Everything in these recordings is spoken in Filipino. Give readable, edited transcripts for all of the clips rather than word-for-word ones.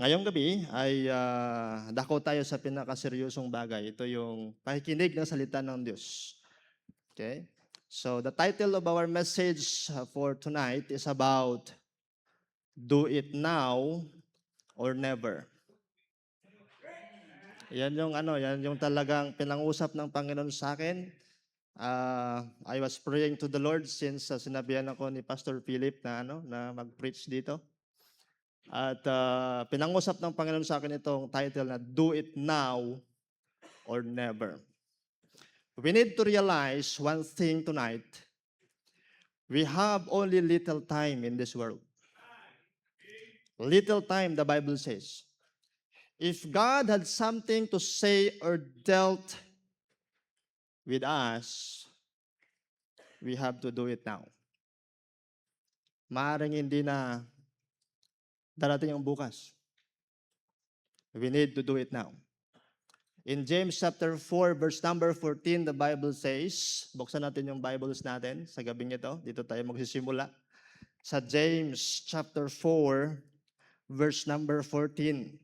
Ngayong gabi ay dako tayo sa pinakaseryosong bagay. Ito yung pakikinig ng salita ng Diyos. Okay? So the title of our message for tonight is about Do It Now or Never. Yan yung talagang pinangusap ng Panginoon sa akin. I was praying to the Lord since sinabihan ako ni Pastor Philip na mag-preach dito. At pinangusap ng Panginoon sa akin itong title na Do It Now or Never. We need to realize one thing tonight. We have only little time in this world. Little time, the Bible says. If God had something to say or dealt with us, we have to do it now. Maaring hindi na darating ang bukas. We need to do it now. In James chapter 4, verse number 14, the Bible says, buksan natin yung Bibles natin sa gabing ito. Dito tayo magsisimula. Sa James chapter 4, verse number 14.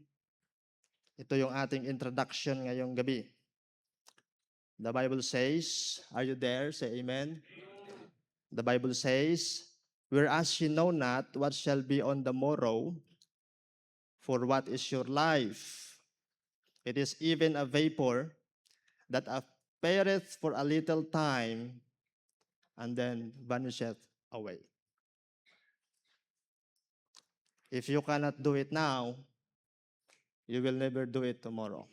Ito yung ating introduction ngayong gabi. The Bible says, are you there? Say amen. The Bible says, whereas ye know not what shall be on the morrow, for what is your life? It is even a vapor that appeareth for a little time and then vanisheth away. If you cannot do it now, you will never do it tomorrow.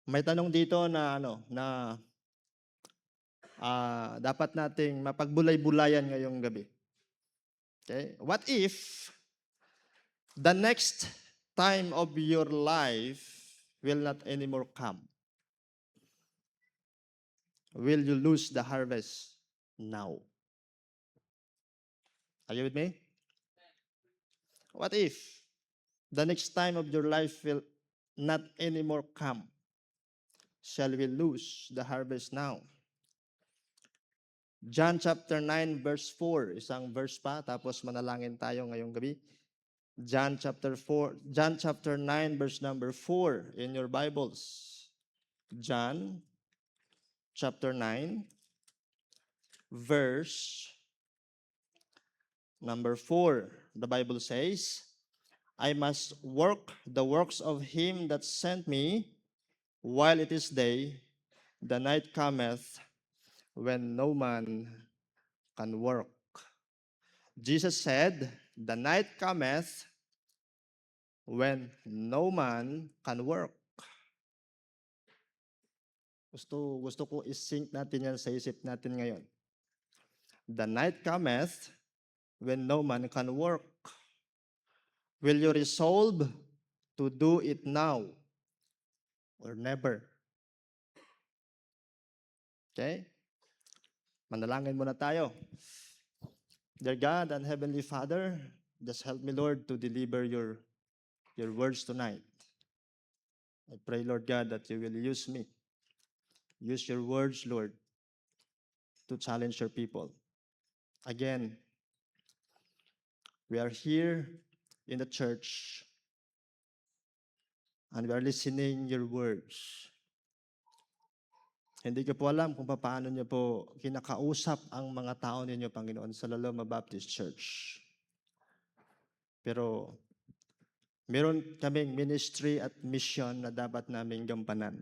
May tanong dito na dapat nating mapagbulay-bulayan ngayong gabi. Okay? What if the next time of your life will not anymore come? Will you lose the harvest now? Are you with me? What if the next time of your life will not anymore come? Shall we lose the harvest now? John chapter 9 verse 4, isang verse pa, tapos manalangin tayo ngayong gabi. John chapter 9 verse number 4 in your Bibles. John chapter 9 verse number 4. The Bible says, I must work the works of him that sent me while it is day. The night cometh when no man can work. Jesus said, the night cometh when no man can work. Gusto ko i-sync natin yan sa isip natin ngayon. The night cometh when no man can work. Will you resolve to do it now or never? Okay? Manalangin muna tayo. Dear God and Heavenly Father, just help me, Lord, to deliver your words tonight. I pray, Lord God, that you will use me. Use your words, Lord, to challenge your people. Again, we are here in the church and we are listening your words. Hindi ko po alam kung paano niyo po kinakausap ang mga tao ninyo, Panginoon, sa Laloma Baptist Church. Pero meron kaming ministry at mission na dapat naming gampanan.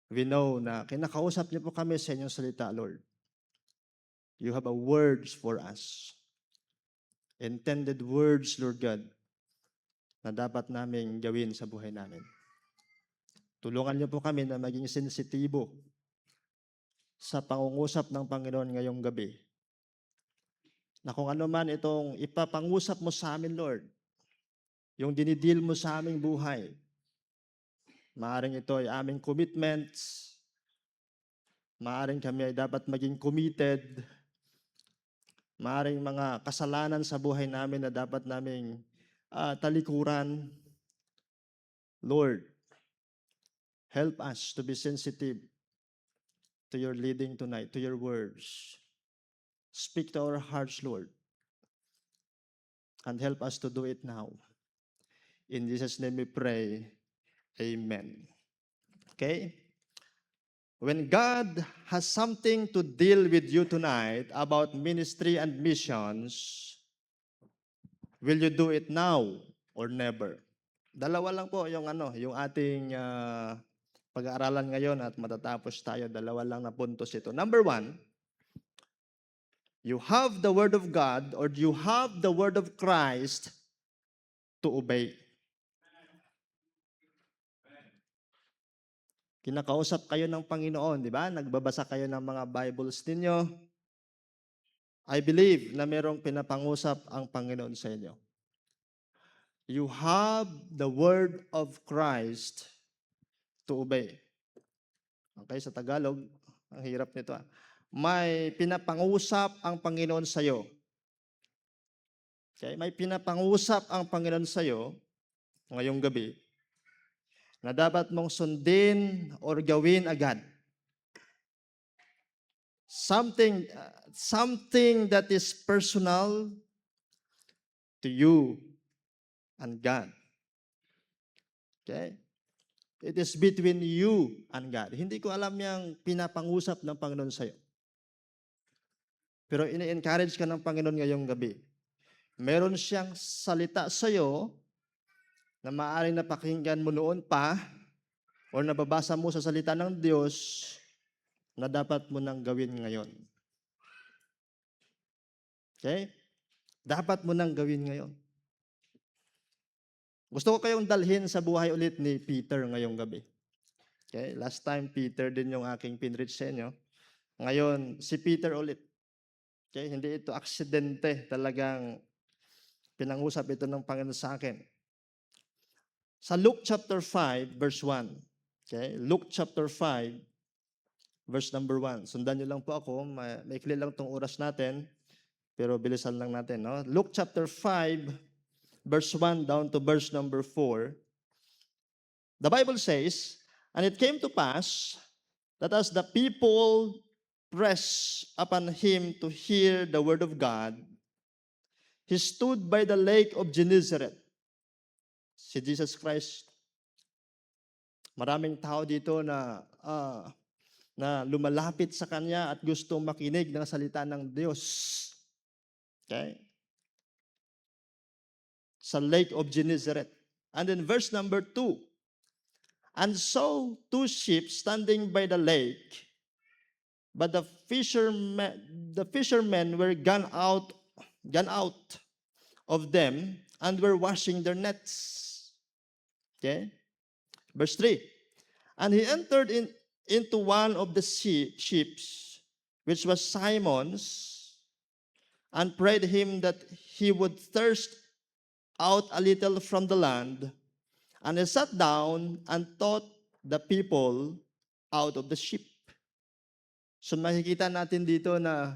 We know na kinakausap niyo po kami sa inyong salita, Lord. You have a words for us. Intended words, Lord God, na dapat naming gawin sa buhay namin. Tulungan niyo po kami na maging sensitibo sa pangungusap ng Panginoon ngayong gabi. Na kung ano man itong ipapangusap mo sa amin, Lord, yung dinidil mo sa aming buhay, maaring ito ay aming commitments, maaring kami ay dapat maging committed, maaring mga kasalanan sa buhay namin na dapat naming talikuran. Lord, help us to be sensitive to your leading tonight, to your words. Speak to our hearts, Lord, and help us to do it now. In Jesus' name we pray. Amen. Okay? When God has something to deal with you tonight about ministry and missions, will you do it now or never? Dalawa lang po yung ating pag-aaralan ngayon at matatapos tayo. Dalawa lang na puntos ito. Number 1, you have the Word of God or you have the Word of Christ to obey. Kinakausap kayo ng Panginoon, di ba? Nagbabasa kayo ng mga Bibles ninyo. I believe na merong pinapangusap ang Panginoon sa inyo. You have the Word of Christ to obey. Okay, sa Tagalog, ang hirap nito. May pinapangusap ang Panginoon sa iyo. Okay, may pinapangusap ang Panginoon sa iyo ngayong gabi na dapat mong sundin or gawin agad. Something that is personal to you and God. Okay? It is between you and God. Hindi ko alam yung pinapangusap ng Panginoon sa iyo. Pero ini-encourage ka ng Panginoon ngayong gabi. Meron siyang salita sa iyo na maaaring napakinggan mo noon pa o nababasa mo sa salita ng Diyos na dapat mo nang gawin ngayon. Okay? Dapat mo nang gawin ngayon. Gusto ko kayong dalhin sa buhay ulit ni Peter ngayong gabi. Okay? Last time, Peter din yung aking pinreach sa inyo. Ngayon, si Peter ulit. Okay? Hindi ito aksidente. Talagang pinangusap ito ng Panginoon sa akin. Sa Luke chapter 5, verse 1. Okay? Luke chapter 5, verse number 1. Sundan niyo lang po ako. Maikli lang itong oras natin. Pero bilisan lang natin. No? Luke chapter 5, verse 1 down to verse number 4. The Bible says, "And it came to pass that as the people pressed upon him to hear the word of God, he stood by the lake of Gennesaret." Si Jesus Christ. Maraming tao dito na lumalapit sa Kanya at gustong makinig ng salita ng Diyos. Okay? Sa lake of Gennesaret. And then verse number 2. "And saw 2 ships standing by the lake, but the fishermen were gone out of them and were washing their nets." Okay? Verse 3. "And he entered into one of the ships, which was Simon's, and prayed him that he would thirst out a little from the land. And he sat down and taught the people out of the ship." So makikita natin dito na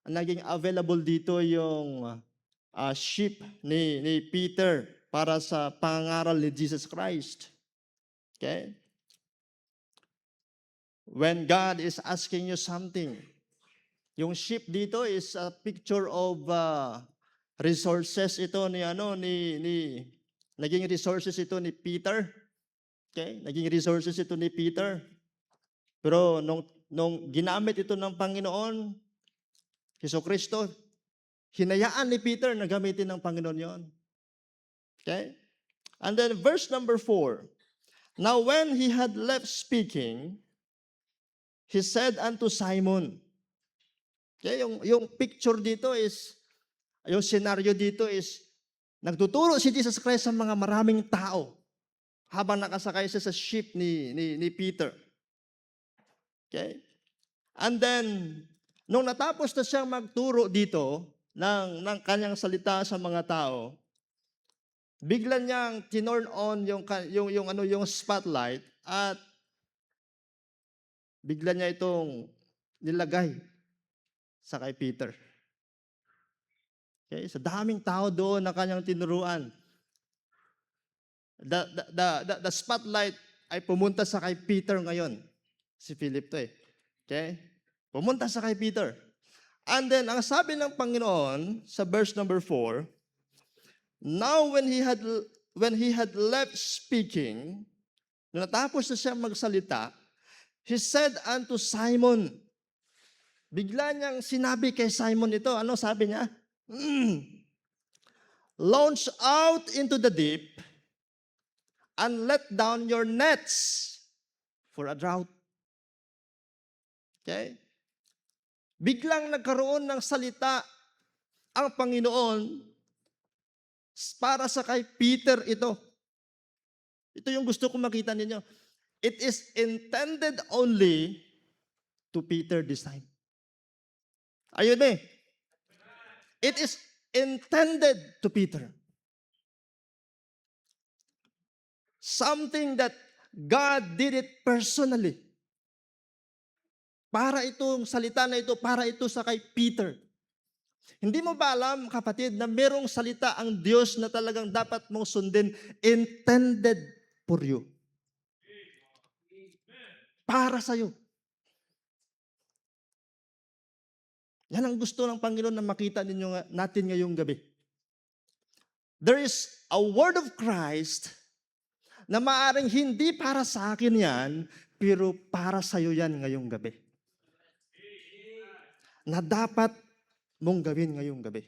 naging available dito yung ship ni Peter para sa pangaral ni Jesus Christ. Okay? When God is asking you something, yung ship dito is a picture of resources ito naging resources ito ni Peter. Okay? Naging resources ito ni Peter. Pero nung ginamit ito ng Panginoon, Jesucristo, hinayaan ni Peter na gamitin ng Panginoon yon. Okay? And then verse number 4. "Now when he had left speaking, he said unto Simon." Okay, yung picture dito is, yung scenario dito is, nagtuturo si Jesus Christ sa mga maraming tao habang nakasakay siya sa ship ni Peter. Okay? And then, nung natapos na siyang magturo dito ng kanyang salita sa mga tao, bigla niyang tinorn on yung spotlight at bigla niya itong nilagay sa kay Peter. Okay, sa daming tao doon na kanyang tinuruan. The spotlight ay pumunta sa kay Peter ngayon. Si Philip to eh. Okay? Pumunta sa kay Peter. And then, ang sabi ng Panginoon sa verse number 4, now when he had left speaking, nung natapos na siya magsalita, he said unto Simon, bigla niyang sinabi kay Simon ito, ano sabi niya? Launch out into the deep and let down your nets for a drought. Okay? Biglang nagkaroon ng salita ang Panginoon para sa kay Peter ito. Ito yung gusto kong makita ninyo. It is intended only to Peter this time. Ayun eh. It is intended to Peter. Something that God did it personally. Para itong salita na ito, para ito sa kay Peter. Hindi mo ba alam, kapatid, na merong salita ang Diyos na talagang dapat mong sundin, intended for you. Para sa'yo. Yan ang gusto ng Panginoon na makita natin ngayong gabi. There is a word of Christ na maaring hindi para sa akin yan, pero para sa'yo yan ngayong gabi. Na dapat mong gawin ngayong gabi.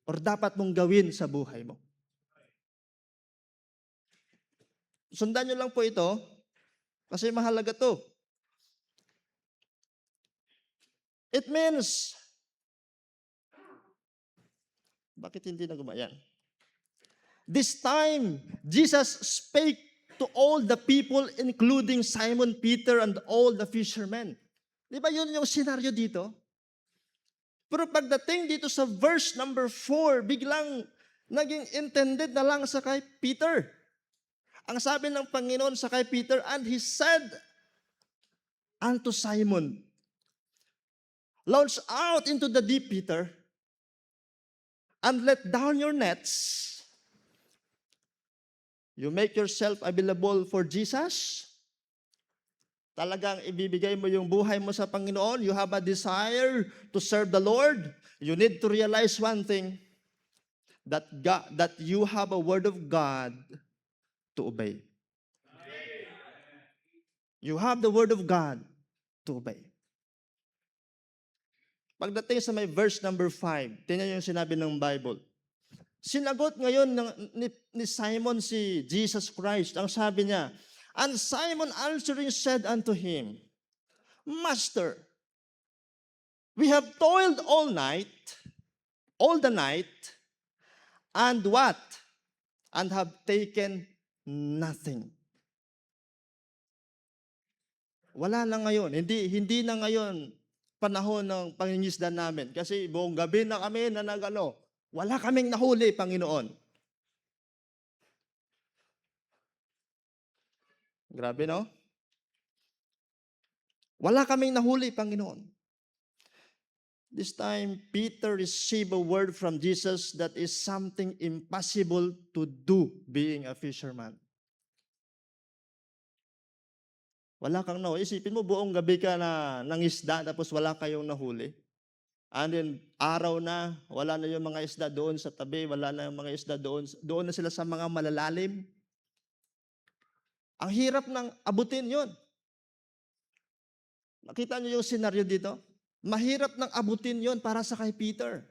Or dapat mong gawin sa buhay mo. Sundan nyo lang po ito, kasi mahalaga to. It means, bakit hindi na gumayan? This time, Jesus spake to all the people, including Simon Peter and all the fishermen. Di ba yun yung senaryo dito? Pero pagdating dito sa verse number 4, biglang naging intended na lang sa kay Peter. Ang sabi ng Panginoon sa kay Peter, and he said unto Simon, launch out into the deep, Peter, and let down your nets. You make yourself available for Jesus. Talagang ibibigay mo yung buhay mo sa Panginoon. You have a desire to serve the Lord. You need to realize one thing, that you have a word of God to obey. You have the word of God to obey. Pagdating sa may verse number 5, tingnan yung sinabi ng Bible. Sinagot ngayon ni Simon si Jesus Christ. Ang sabi niya, and Simon answering said unto him, Master, we have toiled all the night, and what? And have taken nothing. Wala na ngayon. Hindi na ngayon panahon ng pangingisda namin. Kasi buong gabi na kami na wala kaming nahuli, Panginoon. Grabe, no? Wala kaming nahuli, Panginoon. This time, Peter received a word from Jesus that is something impossible to do being a fisherman. Wala kang nahuli. Isipin mo, buong gabi ka na nangisda tapos wala kayong nahuli. And then, araw na, wala na yung mga isda doon sa tabi, wala na yung mga isda doon. Doon na sila sa mga malalalim. Ang hirap ng abutin yon. Nakita niyo yung senaryo dito? Mahirap ng abutin yon para sa kay Peter.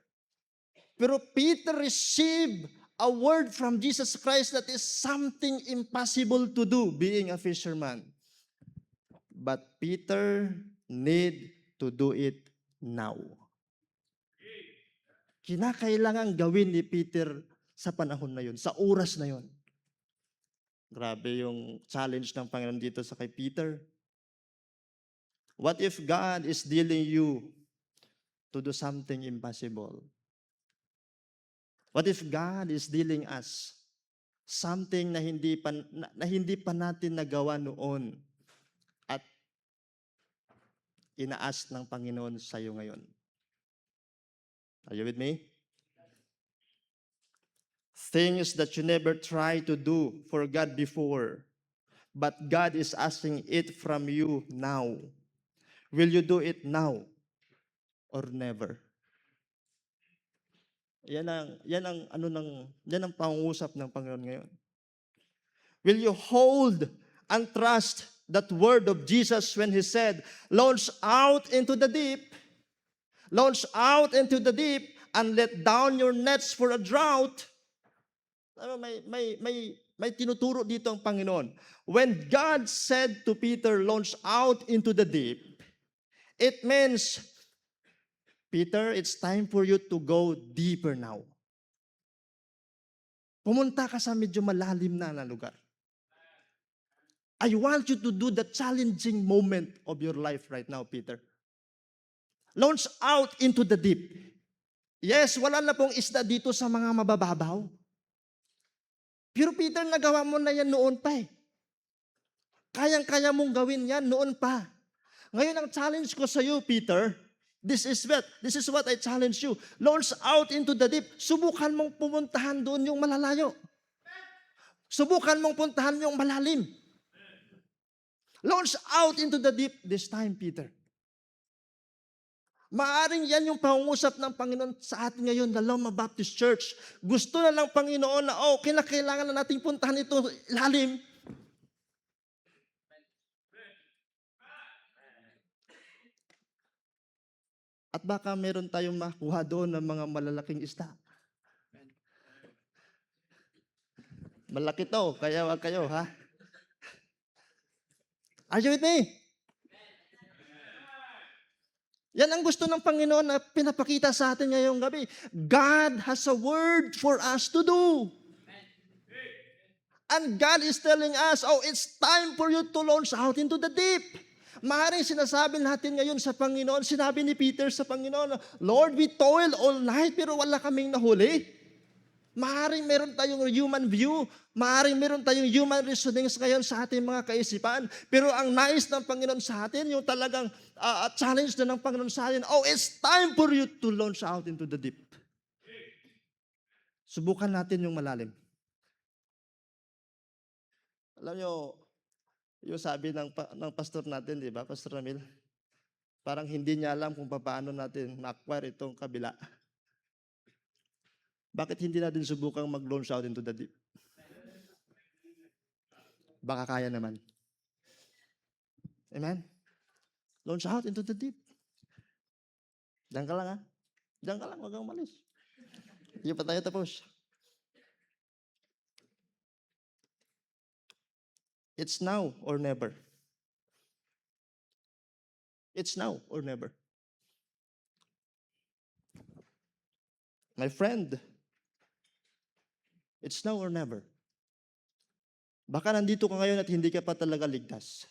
Pero Peter received a word from Jesus Christ that is something impossible to do being a fisherman. But Peter need to do it now. Kinakailangan gawin ni Peter sa panahon na yun, sa oras na yun. Grabe yung challenge ng Panginoon dito sa kay Peter. What if God is dealing you to do something impossible? What if God is dealing us something na hindi pa natin nagawa noon at inaas ng Panginoon sa iyo ngayon? Are you with me? Things that you never tried to do for God before, but God is asking it from you now. Will you do it now or never? yan ang pangungusap ng Panginoon ngayon. Will you hold and trust that word of Jesus when He said, launch out into the deep, launch out into the deep, and let down your nets for a drought? May tinuturo dito ang Panginoon. When God said to Peter, launch out into the deep, it means, Peter, it's time for you to go deeper now. Pumunta ka sa medyo malalim na lugar. I want you to do the challenging moment of your life right now, Peter. Launch out into the deep. Yes, wala na pong isda dito sa mga mabababaw. Pero Peter, nagawa mo na yan noon pa eh. Kayang-kaya mong gawin yan noon pa. Ngayon ang challenge ko sa iyo, Peter, this is what I challenge you. Launch out into the deep. Subukan mong pumuntahan doon yung malalayo. Subukan mong puntahan yung malalim. Launch out into the deep this time, Peter. Maaring yan yung pangungusap ng Panginoon sa atin ngayon, the Loma Baptist Church. Gusto na lang Panginoon na, kailangan na nating puntahan ito lalim. At baka meron tayong makuha doon ng mga malalaking isda. Malaki to, kaya wag kayo, ha? Are you with me? Yan ang gusto ng Panginoon na pinapakita sa atin ngayong gabi. God has a word for us to do. And God is telling us, it's time for you to launch out into the deep. Maaaring sinasabi natin ngayon sa Panginoon, sinabi ni Peter sa Panginoon, Lord, we toiled all night pero wala kaming nahuli. Maaaring meron tayong human view, maaaring meron tayong human reasonings ngayon sa ating mga kaisipan, pero ang nais ng Panginoon sa atin, yung talagang challenge na ng Panginoon sa atin, it's time for you to launch out into the deep. Subukan natin yung malalim. Alam nyo, yung sabi ng pastor natin, di ba, Pastor Ramil? Parang hindi niya alam kung paano natin ma-acquire itong kabila. Bakit hindi natin subukang mag-launch out into the deep? Baka kaya naman. Amen? Launch out into the deep. Diyan ka lang, ha? Diyan ka lang, huwag kang umalis. Hindi pa tayo tapos. It's now or never. It's now or never. My friend, it's now or never. Baka nandito ka ngayon at hindi ka pa talaga ligtas.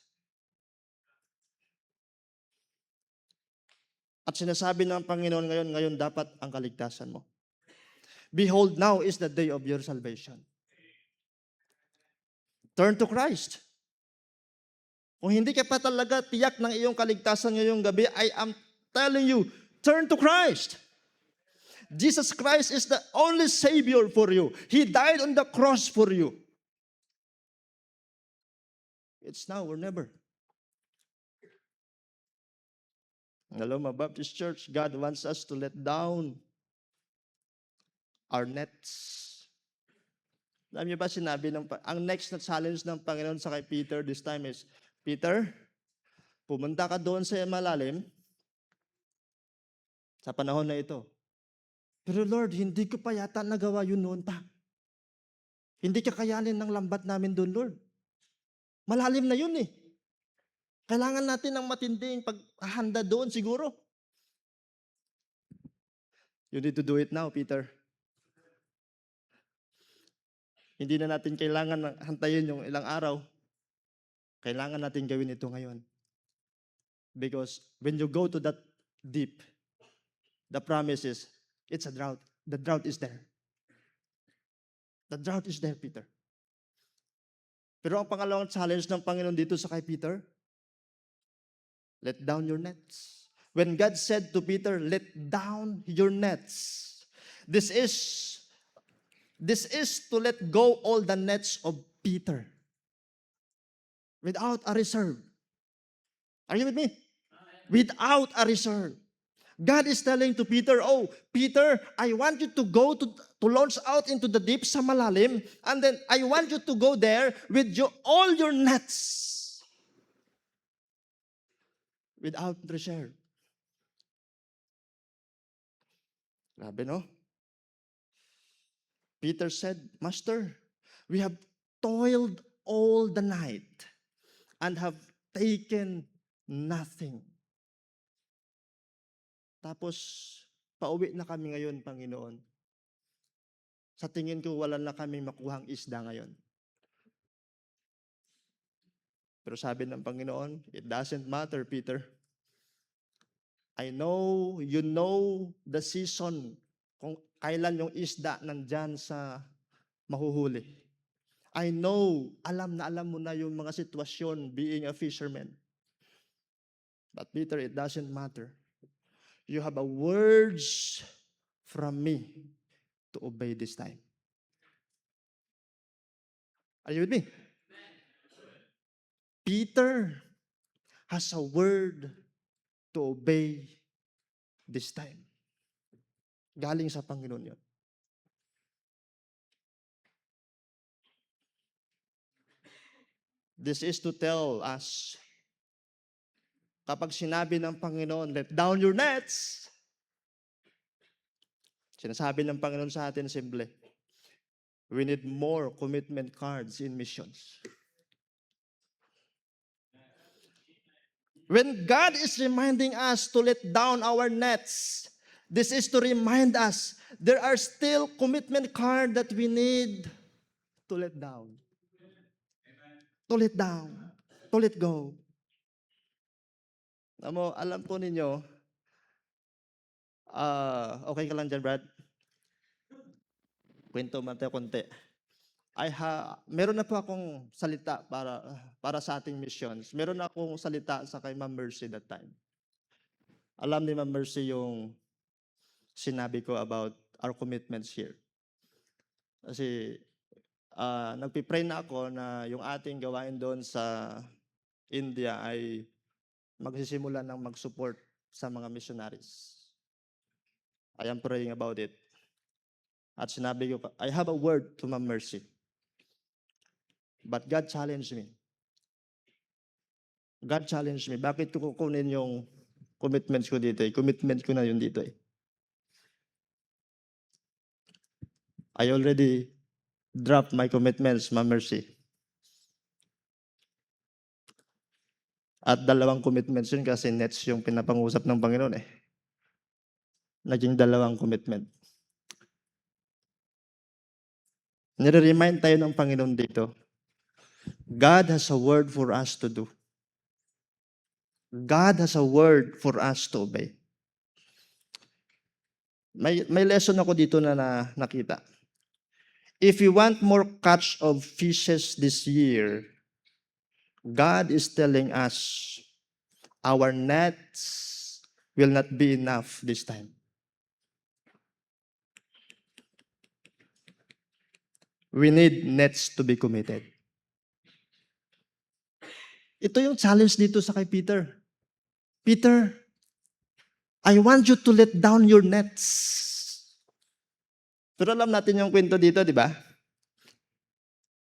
At sinasabi ng Panginoon ngayon dapat ang kaligtasan mo. Behold, now is the day of your salvation. Turn to Christ. Kung hindi ka pa talaga tiyak ng iyong kaligtasan ngayong gabi, I am telling you, turn to Christ. Jesus Christ is the only Savior for you. He died on the cross for you. It's now or never. Loma Baptist Church, God wants us to let down our nets. Alam niyo ba sinabi ang next na challenge ng Panginoon sa kay Peter this time is, Peter, pumunta ka doon sa malalim sa panahon na ito. Pero Lord, hindi ko pa yata nagawa yun noon pa. Hindi kakayanin ng lambat namin doon, Lord. Malalim na yun eh. Kailangan natin ng matinding paghahanda doon siguro. You need to do it now, Peter. Hindi na natin kailangan hantayin yung ilang araw. Kailangan natin gawin ito ngayon. Because when you go to that deep, the promise is, it's a drought. The drought is there. The drought is there, Peter. Pero ang pangalawang challenge ng Panginoon dito sa kay Peter, let down your nets. When God said to Peter, let down your nets, this is to let go all the nets of Peter without a reserve. Are you with me? Without a reserve. God is telling to Peter, oh, Peter, I want you to go to launch out into the deep sa malalim, and then I want you to go there with all your nets without reserve. Grabe, no? Peter said, Master, we have toiled all the night and have taken nothing. Tapos, pauwi na kami ngayon, Panginoon. Sa tingin ko, wala na kami makuhang isda ngayon. Pero sabi ng Panginoon, it doesn't matter, Peter. I know, you know the season kung kailan yung isda nandyan sa mahuhuli. I know, alam na alam mo na yung mga sitwasyon being a fisherman. But Peter, it doesn't matter. You have a words from me to obey this time. Are you with me? Peter has a word to obey this time. Galing sa Panginoon yun. This is to tell us, kapag sinabi ng Panginoon, let down your nets, sinasabi ng Panginoon sa atin simple, we need more commitment cards in missions. When God is reminding us to let down our nets, this is to remind us there are still commitment cards that we need to let down. To let down. To let go. Alam po ninyo, okay ka lang dyan, Brad? Kwento man tayo konti. Meron na po akong salita para sa ating missions. Meron na akong salita sa kay Ma'am Mercy that time. Alam ni Ma'am Mercy yung sinabi ko about our commitments here. Kasi nagpipray na ako na yung ating gawain doon sa India ay magsisimula ng mag-support sa mga missionaries. I am praying about it. At sinabi ko, I have a word to Ma'am Mercy. But God challenged me. God challenged me. Bakit ko kukunin yung commitments ko dito? Commitment ko na yun dito. I already dropped my commitments, Ma'am Mercy. At 2 commitments yun kasi nets yung pinapangusap ng Panginoon eh. Naging 2 commitment. Nire-remind tayo ng Panginoon dito. God has a word for us to do. God has a word for us to obey. May lesson ako dito na nakita. If you want more catch of fishes this year, God is telling us our nets will not be enough this time. We need nets to be committed. Ito yung challenge dito sa kay Peter. Peter, I want you to let down your nets. Pero alam natin yung kwento dito, di ba?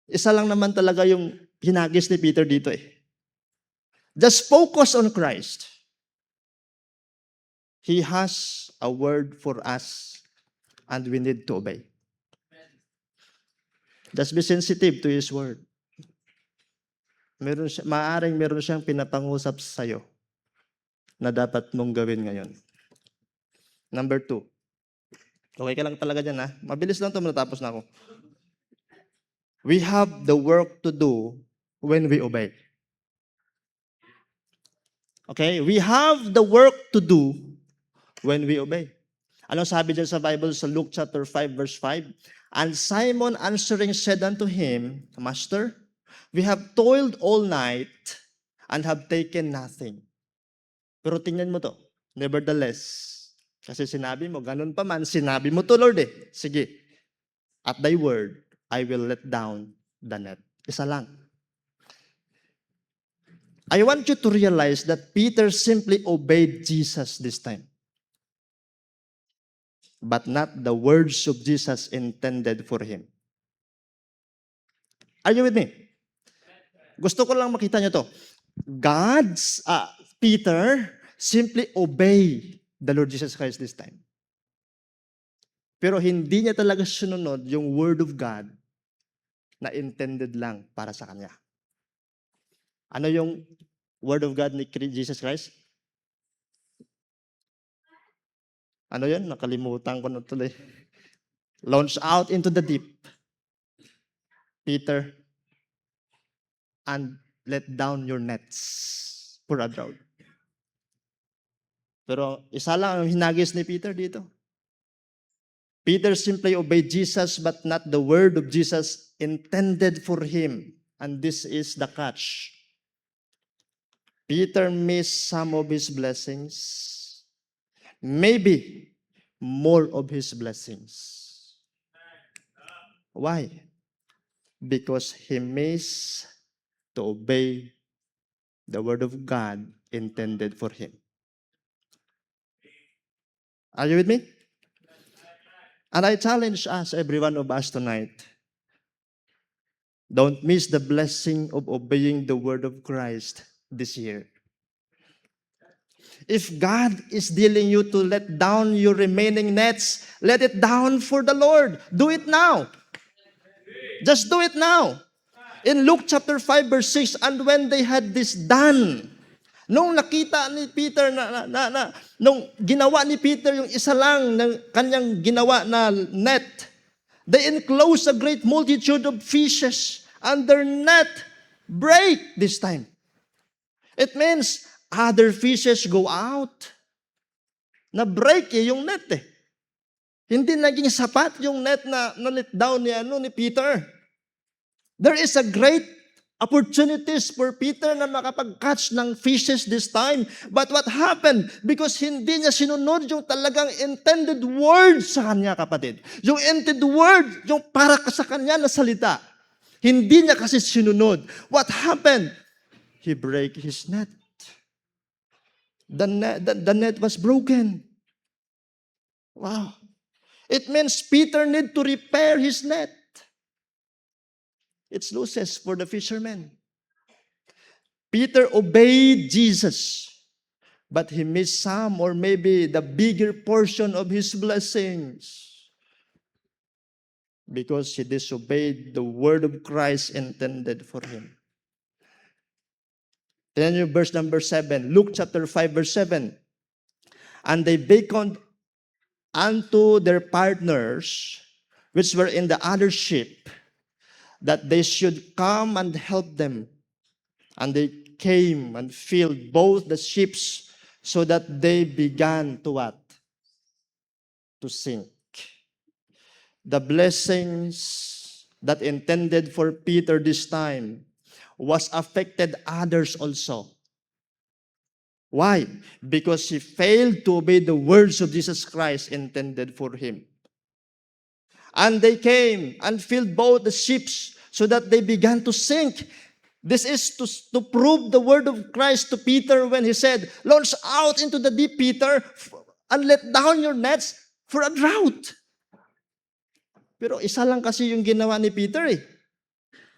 Isa lang naman talaga yung hinagis ni Peter dito eh. Just focus on Christ. He has a word for us and we need to obey. Just be sensitive to His word. Maaaring meron siyang pinapangusap sa iyo na dapat mong gawin ngayon. Number 2. Okay ka lang talaga dyan ha? Mabilis lang ito, matapos na ako. We have the work to do when we obey. Okay? We have the work to do when we obey. Ano sabi dyan sa Bible sa Luke chapter 5 verse 5? And Simon answering said unto him, Master, we have toiled all night and have taken nothing. Pero tingnan mo to. Nevertheless, kasi sinabi mo, ganun pa man, sinabi mo to Lord eh. Sige, at thy word, I will let down the net. Isa lang. I want you to realize that Peter simply obeyed Jesus this time. but not the words of Jesus intended for him. Are you with me? Gusto ko lang makita nyo to. Peter simply obey the Lord Jesus Christ this time. Pero hindi niya talaga sinunod yung word of God na intended lang para sa kanya. Ano yung word of God ni Jesus Christ? Ano yun? Nakalimutan ko na tuloy. Launch out into the deep, Peter, and let down your nets for a drought. Pero isa lang ang hinagis ni Peter dito. Peter simply obeyed Jesus, but not the word of Jesus intended for him. And this is the catch. Peter missed some of his blessings, maybe more of his blessings. Why? Because he missed to obey the word of God intended for him. Are you with me? And I challenge us, every one of us tonight, don't miss the blessing of obeying the word of Christ this year. If God is dealing you to let down your remaining nets, let it down for the Lord. Do it now. Just do it now. In Luke chapter 5 verse 6, and when they had this done, nung nakita ni Peter nung ginawa ni Peter yung isa lang ng kanyang ginawa na net, they enclosed a great multitude of fishes, and their net break this time. It means other fishes go out. Na-break yung net eh. Hindi naging sapat yung net na let down ni Peter. There is a great opportunities for Peter na makapag-catch ng fishes this time. But what happened? Because hindi niya sinunod yung talagang intended word sa kanya, kapatid. Yung intended word, yung para sa kanya na salita. Hindi niya kasi sinunod. What happened? He break his net. The net was broken. Wow. It means Peter need to repair his net. It's losses for the fishermen. Peter obeyed Jesus, but he missed some or maybe the bigger portion of his blessings because he disobeyed the word of Christ intended for him. Then you verse number 7, Luke chapter 5 verse 7. And they beckoned unto their partners which were in the other ship, that they should come and help them. And they came and filled both the ships, so that they began to what? To sink. The blessings that intended for Peter this time was affected others also. Why? Because he failed to obey the words of Jesus Christ intended for him. And they came and filled both the ships, so that they began to sink. This is to prove the word of Christ to Peter when he said, launch out into the deep, Peter, and let down your nets for a drought. Pero isa lang kasi yung ginawa ni Peter eh.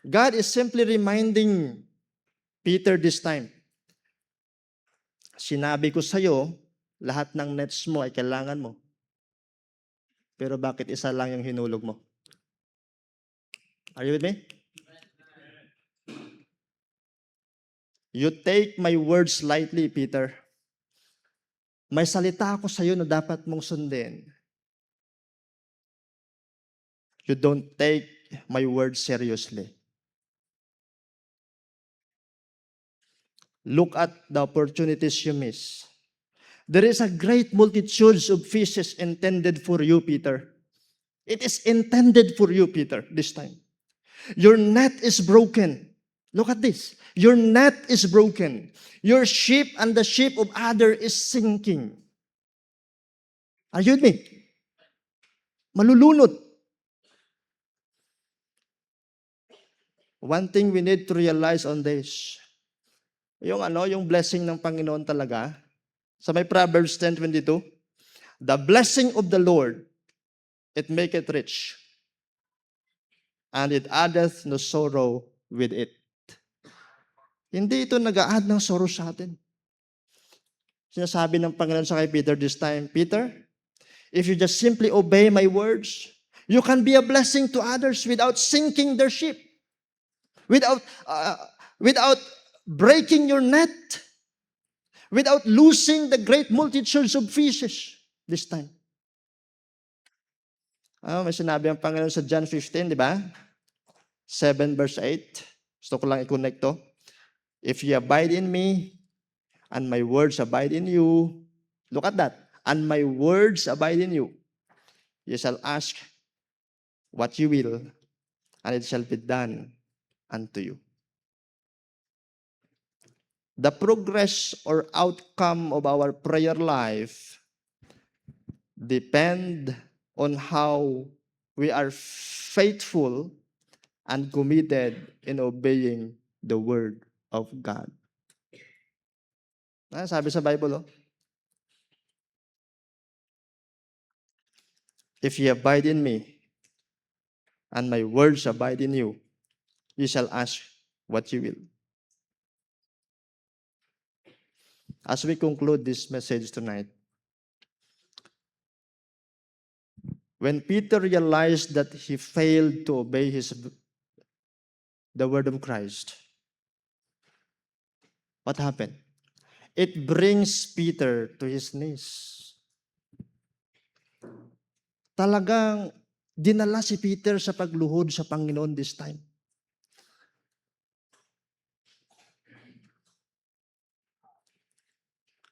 God is simply reminding Peter this time. Sinabi ko sa'yo, lahat ng nets mo ay kailangan mo. Pero bakit isa lang yung hinulog mo? Are you with me? You take my words lightly, Peter. May salita ako sa iyo na dapat mong sundin. You don't take my words seriously. Look at the opportunities you miss. There is a great multitude of fishes intended for you, Peter. It is intended for you, Peter, this time. Your net is broken. Look at this. Your net is broken. Your ship and the ship of other is sinking. Are you with me? Malulunod. One thing we need to realize on this, yung blessing ng Panginoon talaga, sa may Proverbs 10:22, the blessing of the Lord it maketh rich, and it addeth no sorrow with it. Hindi ito nag-a-add ng sorrow sa atin. Sinasabi ng Panginoon sa kay Peter this time, Peter, if you just simply obey my words, you can be a blessing to others without sinking their ship, without without breaking your net, without losing the great multitudes of fishes this time. May sinabi ang Panginoon sa John 15, di ba? 7 verse 8. Gusto ko lang i-connect to. If you abide in me, and my words abide in you, look at that. And my words abide in you, you shall ask what you will, and it shall be done unto you. The progress or outcome of our prayer life depend on how we are faithful and committed in obeying the word of God. Sabi sa Bible, if ye abide in me, and my words abide in you, you shall ask what you will. As we conclude this message tonight, when Peter realized that he failed to obey the word of Christ, what happened? It brings Peter to his knees. Talagang dinala si Peter sa pagluhod sa Panginoon this time.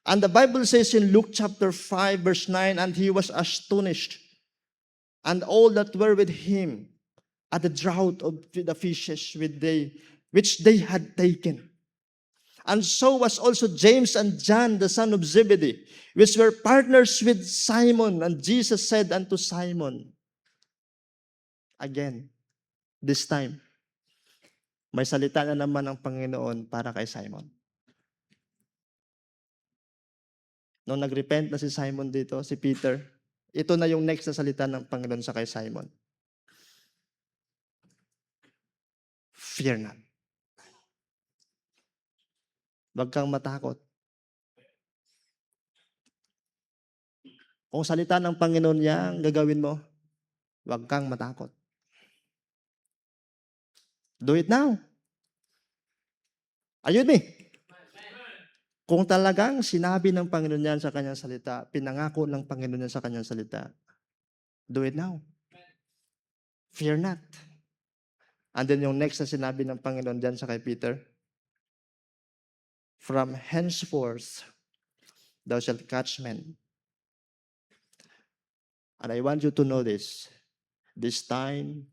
And the Bible says in Luke chapter 5 verse 9, and he was astonished, and all that were with him, at the draught of the fishes which they had taken. And so was also James and John, the son of Zebedee, which were partners with Simon. And Jesus said unto Simon, again, this time, may salita na naman ang Panginoon para kay Simon. Nung nag-repent na si Simon dito, si Peter, ito na yung next na salita ng Panginoon sa kay Simon. Fear not. Huwag kang matakot. Kung salita ng Panginoon niya, ang gagawin mo, huwag kang matakot. Do it now. Are you with me? Kung talagang sinabi ng Panginoon yan sa kanyang salita, pinangako ng Panginoon yan sa kanyang salita, do it now. Fear not. And then yung next na sinabi ng Panginoon dyan sa kay Peter, from henceforth, thou shalt catch men. And I want you to know this time,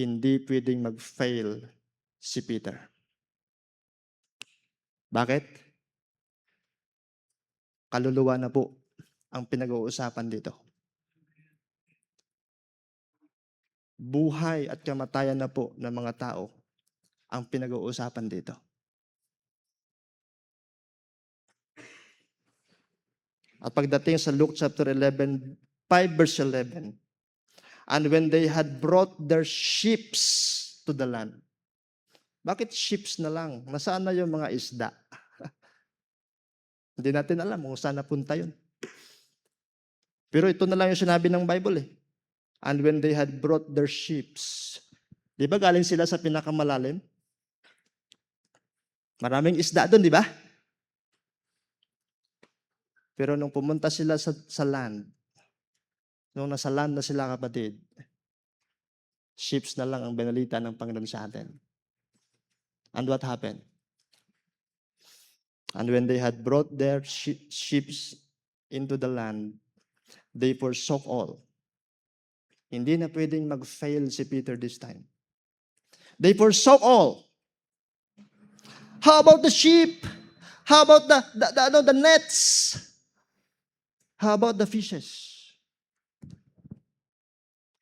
hindi pwedeng mag-fail si Peter. Bakit? Kaluluwa na po ang pinag-uusapan dito. Buhay at kamatayan na po ng mga tao ang pinag-uusapan dito. At pagdating sa Luke chapter 11, 5 verse 11, and when they had brought their ships to the land. Bakit ships na lang? Nasaan na yung mga isda? Hindi natin alam kung saan napunta yun. Pero ito na lang yung sinabi ng Bible eh. And when they had brought their ships. Di ba galing sila sa pinakamalalim? Maraming isda doon, di ba? Pero nung pumunta sila sa land, nung nasa land na sila kapatid, ships na lang ang binalita ng Panginoon sa atin. And what happened? And when they had brought their ships into the land, they forsook all. Hindi na pwedeng mag-fail si Peter this time. They forsook all. How about the sheep? How about the nets? How about the fishes?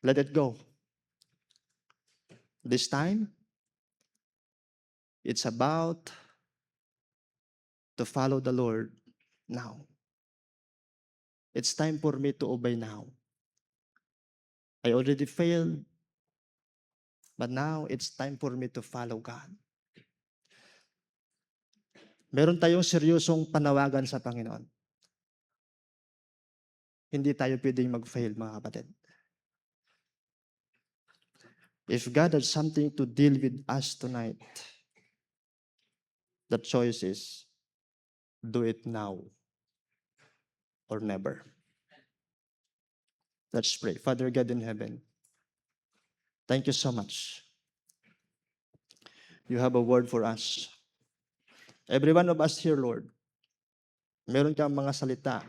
Let it go. This time, it's about to follow the Lord now. It's time for me to obey now. I already failed, but now it's time for me to follow God. Meron tayong seryosong panawagan sa Panginoon. Hindi tayo pwedeng mag-fail, mga kapatid. If God has something to deal with us tonight, the choice is, do it now or never. Let's pray. Father God in heaven, thank you so much. You have a word for us. Every one of us here, Lord, meron kang mga salita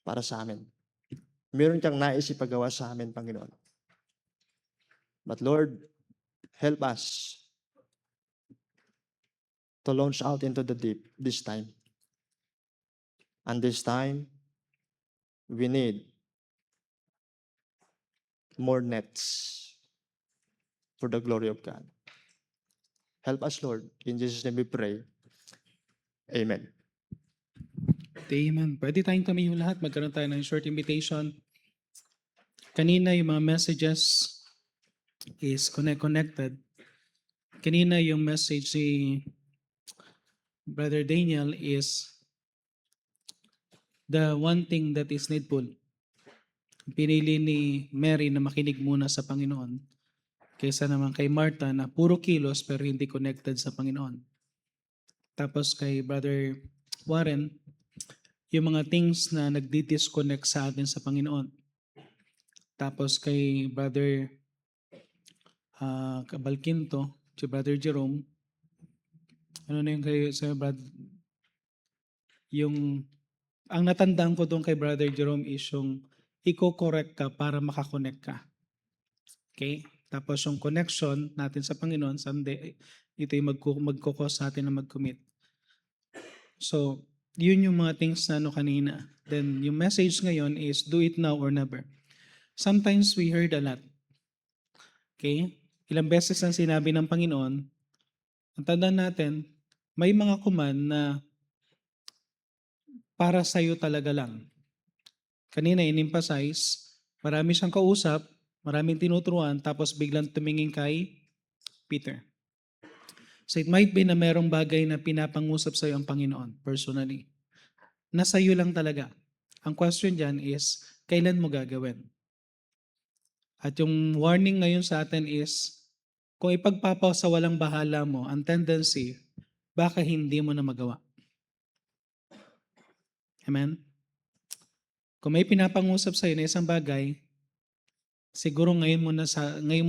para sa amin. Meron kang nais ipagawa sa amin, Panginoon. But Lord, help us to launch out into the deep this time. And this time, we need more nets for the glory of God. Help us, Lord. In Jesus' name we pray. Amen. Amen. Pwede tayong tumayo lahat. Magkaroon tayo ng short invitation. Kanina yung mga messages is connected. Kanina yung message si Brother Daniel is the one thing that is needful. Pinili ni Mary na makinig muna sa Panginoon kaysa naman kay Martha na puro kilos pero hindi connected sa Panginoon. Tapos kay Brother Warren, yung mga things na nagdi-disconnect sa atin sa Panginoon. Tapos kay Brother Cabalquinto, si Brother Jerome, ano na yung kay sa Brad, yung ang natandaan ko doon kay Brother Jerome is yung i-correct ka para makakonect ka. Okay? Tapos yung connection natin sa Panginoon, someday, ito yung magkukos sa atin na mag-commit. So, yun yung mga things na ano kanina. Then, yung message ngayon is, do it now or never. Sometimes we heard a lot. Okay? Ilang beses ang sinabi ng Panginoon, ang tandaan natin, may mga command na para sa'yo talaga lang. Kanina, in-emphasize, marami siyang kausap, maraming tinuturuan, tapos biglang tumingin kay Peter. So it might be na merong bagay na pinapangusap sa'yo ang Panginoon, personally. Nasa iyo lang talaga. Ang question dyan is, kailan mo gagawin? At yung warning ngayon sa atin is, kung ipagpapasawalang bahala mo, ang tendency, baka hindi mo na magawa. Amen? Kung may pinapangusap sa'yo na isang bagay, siguro ngayon mo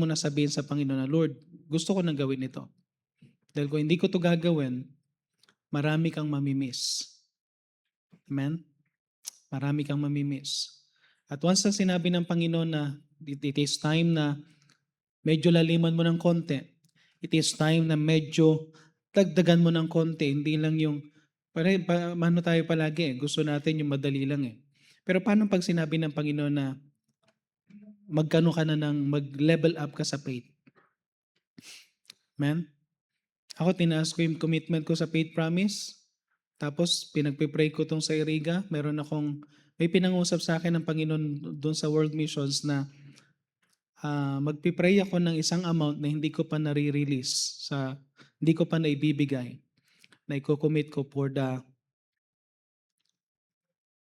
na sabihin sa Panginoon na, Lord, gusto ko nang gawin ito. Dahil kung hindi ko ito gagawin, marami kang mamimiss. Amen? Marami kang mamimiss. At once na sinabi ng Panginoon na it is time na medyo laliman mo ng konti, it is time na medyo dagdagan mo ng konti, hindi lang yung, mano tayo palagi gusto natin yung madali lang Pero paano pag sinabi ng Panginoon na magkano ka na mag-level up ka sa faith? Amen? Ako, tinaas ko yung commitment ko sa faith promise. Tapos, pinagpipray ko tong sa Iriga. May pinangusap sa akin ng Panginoon doon sa World Missions na magpipray ako ng isang amount na hindi ko pa nare-release, hindi ko pa naibibigay, na i-commit ko for the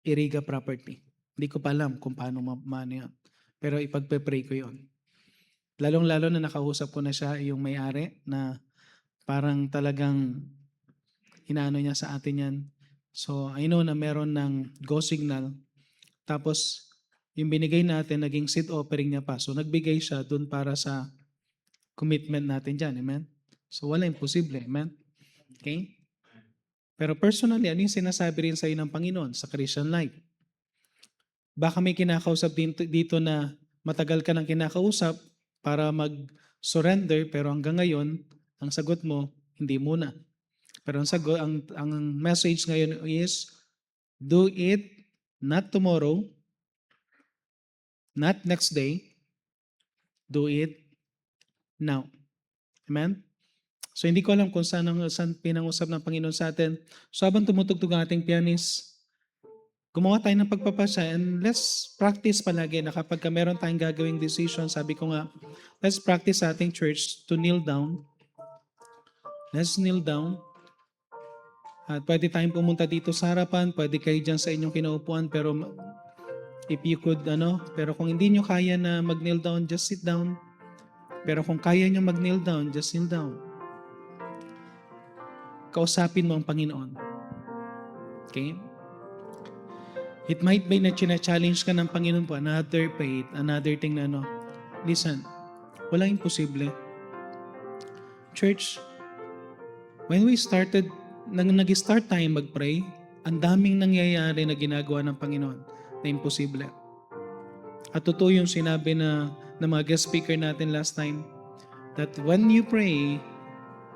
Iriga property. Hindi ko pa alam kung paano maano yun. Pero ipagpipray ko yun. Lalong-lalo na nakausap ko na siya, yung may-ari, na parang talagang inaano niya sa atin yan. So, I know na meron ng go signal. Tapos, yung binigay natin, naging seed offering niya pa. So, nagbigay siya dun para sa commitment natin dyan. Amen? So, wala imposible. Amen? Okay? Pero personally, ano yung sinasabi rin sa iyo ng Panginoon sa Christian life? Baka may kinakausap dito na matagal ka nang kinakausap para mag-surrender, pero hanggang ngayon, ang sagot mo, hindi muna. Pero ang message ngayon is, do it not tomorrow, not next day, do it now. Amen? So hindi ko alam kung saan pinangusap ng Panginoon sa atin. So habang tumutugtog ang ating pianist, gumawa tayo ng pagpapasya and let's practice palagi na kapag meron tayong gagawing decision, sabi ko nga, let's practice sa ating church to kneel down. Let's kneel down. At pwede tayong pumunta dito sa harapan, pwede kayo dyan sa inyong kinaupuan, pero if you could, pero kung hindi nyo kaya na mag-kneel down, just sit down. Pero kung kaya nyo mag-kneel down, just kneel down. Kausapin mo ang Panginoon. Okay? It might be na challenge ka ng Panginoon po, another faith, another thing na Listen, walang imposible. Church, when we started, nag-start tayo mag-pray, ang daming nangyayari na ginagawa ng Panginoon na imposible. At totoo yung sinabi ng mga guest speaker natin last time, that when you pray,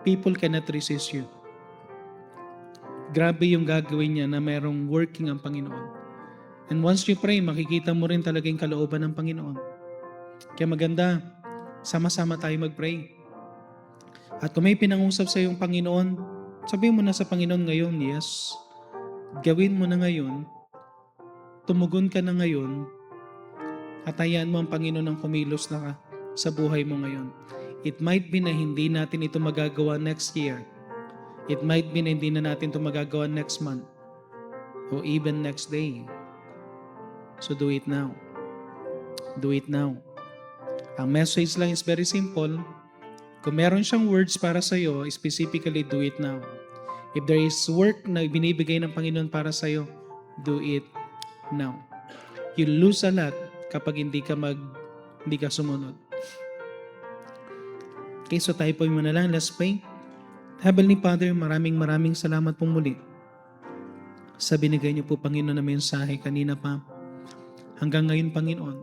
people cannot resist you. Grabe yung gagawin niya na merong working ang Panginoon. And once you pray, makikita mo rin talaga yung kalooban ng Panginoon. Kaya maganda, sama-sama tayo mag-pray. At kung may pinangusap sa iyong Panginoon, sabihin mo na sa Panginoon ngayon, yes. Gawin mo na ngayon. Tumugon ka na ngayon. At hayaan mo ang Panginoon ang kumilos na sa buhay mo ngayon. It might be na hindi natin ito magagawa next year. It might be na hindi na natin ito magagawa next month. Or even next day. So do it now. Do it now. Ang message lang is very simple. Kung meron siyang words para sa iyo, specifically do it now. If there is work na binibigay ng Panginoon para sa iyo, do it now. You lose a lot kapag hindi ka sumunod. Okay, so tayo po muna lang. Let's pray. Heavenly Father, maraming salamat pong muli sa binigay niyo po, Panginoon, na mensahe kanina pa. Hanggang ngayon, Panginoon,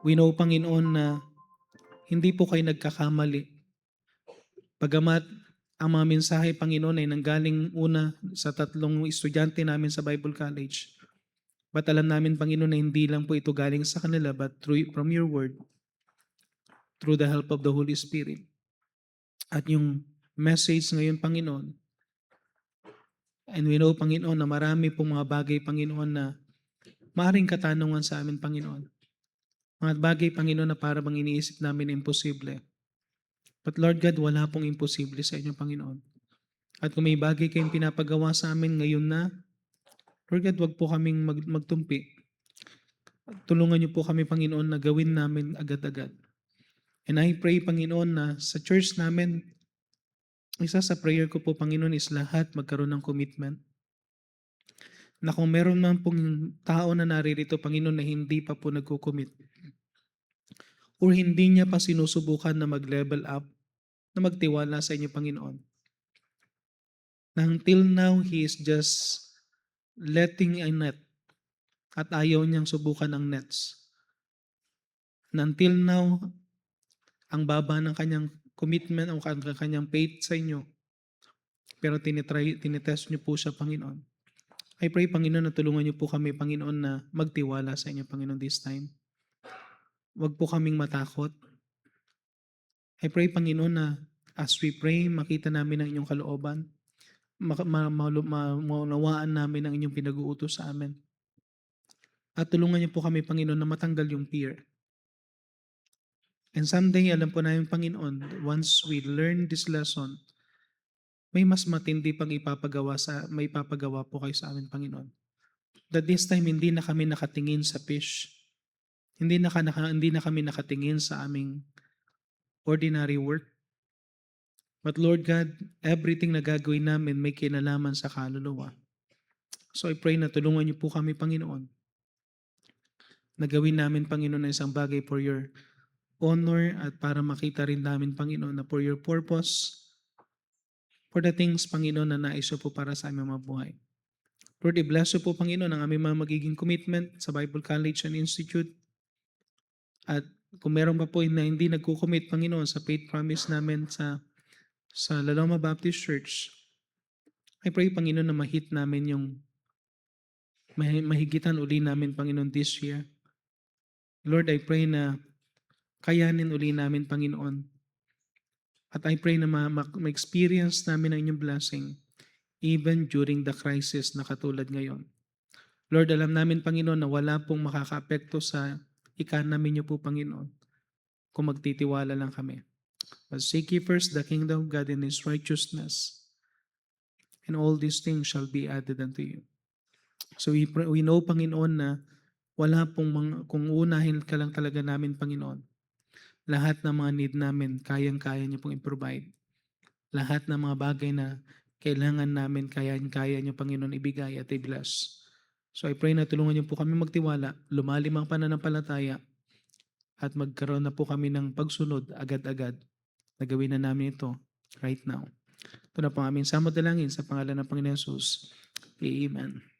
we know, Panginoon, na hindi po kayo nagkakamali. Pagamat ang mga mensahe, Panginoon, ay nanggaling una sa 3 estudyante namin sa Bible College. But alam namin, Panginoon, na hindi lang po ito galing sa kanila, but from your word, through the help of the Holy Spirit. At yung message ngayon, Panginoon, and we know, Panginoon, na marami pong mga bagay, Panginoon, na maaring katanungan sa amin, Panginoon. Mga bagay, Panginoon, na para bang iniisip namin imposible. But Lord God, wala pong imposible sa inyo, Panginoon. At kung may bagay kayong pinapagawa sa amin ngayon na, Lord God, wag po kaming magtumpi. Tulungan niyo po kami, Panginoon, na gawin namin agad-agad. And I pray, Panginoon, na sa church namin, isa sa prayer ko po, Panginoon, is lahat magkaroon ng commitment. Na kung meron man pong tao na naririto, Panginoon, na hindi pa po nagko-commit, or hindi niya pa sinusubukan na mag-level up, na magtiwala sa inyo, Panginoon. Na until now, he is just letting a net at ayaw niyang subukan ang nets. Na until now, ang baba ng kanyang commitment, ang kanyang faith sa inyo, pero tinitest niyo po siya, Panginoon. I pray, Panginoon, na tulungan niyo po kami, Panginoon, na magtiwala sa inyo, Panginoon, this time. Huwag po kaming matakot. I pray, Panginoon, na as we pray, makita namin ang inyong kalooban. Maunawaan namin ang inyong pinag-uutos sa amin. At tulungan niyo po kami, Panginoon, na matanggal yung fear. And someday, alam po namin, Panginoon, once we learn this lesson, may mas matindi pang may ipapagawa po kayo sa amin, Panginoon. That this time, hindi na kami nakatingin sa fish. Hindi na kami nakatingin sa aming ordinary work. But Lord God, everything na gagawin namin may kinalaman sa kaluluwa. So I pray na tulungan niyo po kami, Panginoon, na gawin namin, Panginoon, na isang bagay for your honor at para makita rin namin, Panginoon, na for your purpose, for the things, Panginoon, na nais po para sa aming mga buhay. Lord, i-bless po, Panginoon, ang aming mga magiging commitment sa Bible College and Institute. At kung meron pa po na hindi nagko-commit, Panginoon, sa faith promise namin sa Laloma Baptist Church, I pray, Panginoon, na ma-hit namin yung mahigitan uli namin, Panginoon, this year. Lord, I pray na kayanin uli namin, Panginoon. At I pray na ma-experience namin ang inyong blessing even during the crisis na katulad ngayon. Lord, alam namin, Panginoon, na wala pong makakaapekto sa economy niyo po, Panginoon, kung magtitiwala lang kami. But seek ye first the kingdom of God and His righteousness, and all these things shall be added unto you. So we know, Panginoon, na wala pong kung unahin ka lang talaga namin, Panginoon, lahat ng mga need namin, kayang-kaya niyo pong i-provide. Lahat ng mga bagay na kailangan namin, kayang-kaya niyo, Panginoon, ibigay at i-bless. So I pray na tulungan niyo po kami magtiwala, lumalim ang pananampalataya, at magkaroon na po kami ng pagsunod agad-agad. Nagawin na namin ito right now. Ito na po ang aming samot dalangin sa pangalan ng Panginoon Jesus. Amen.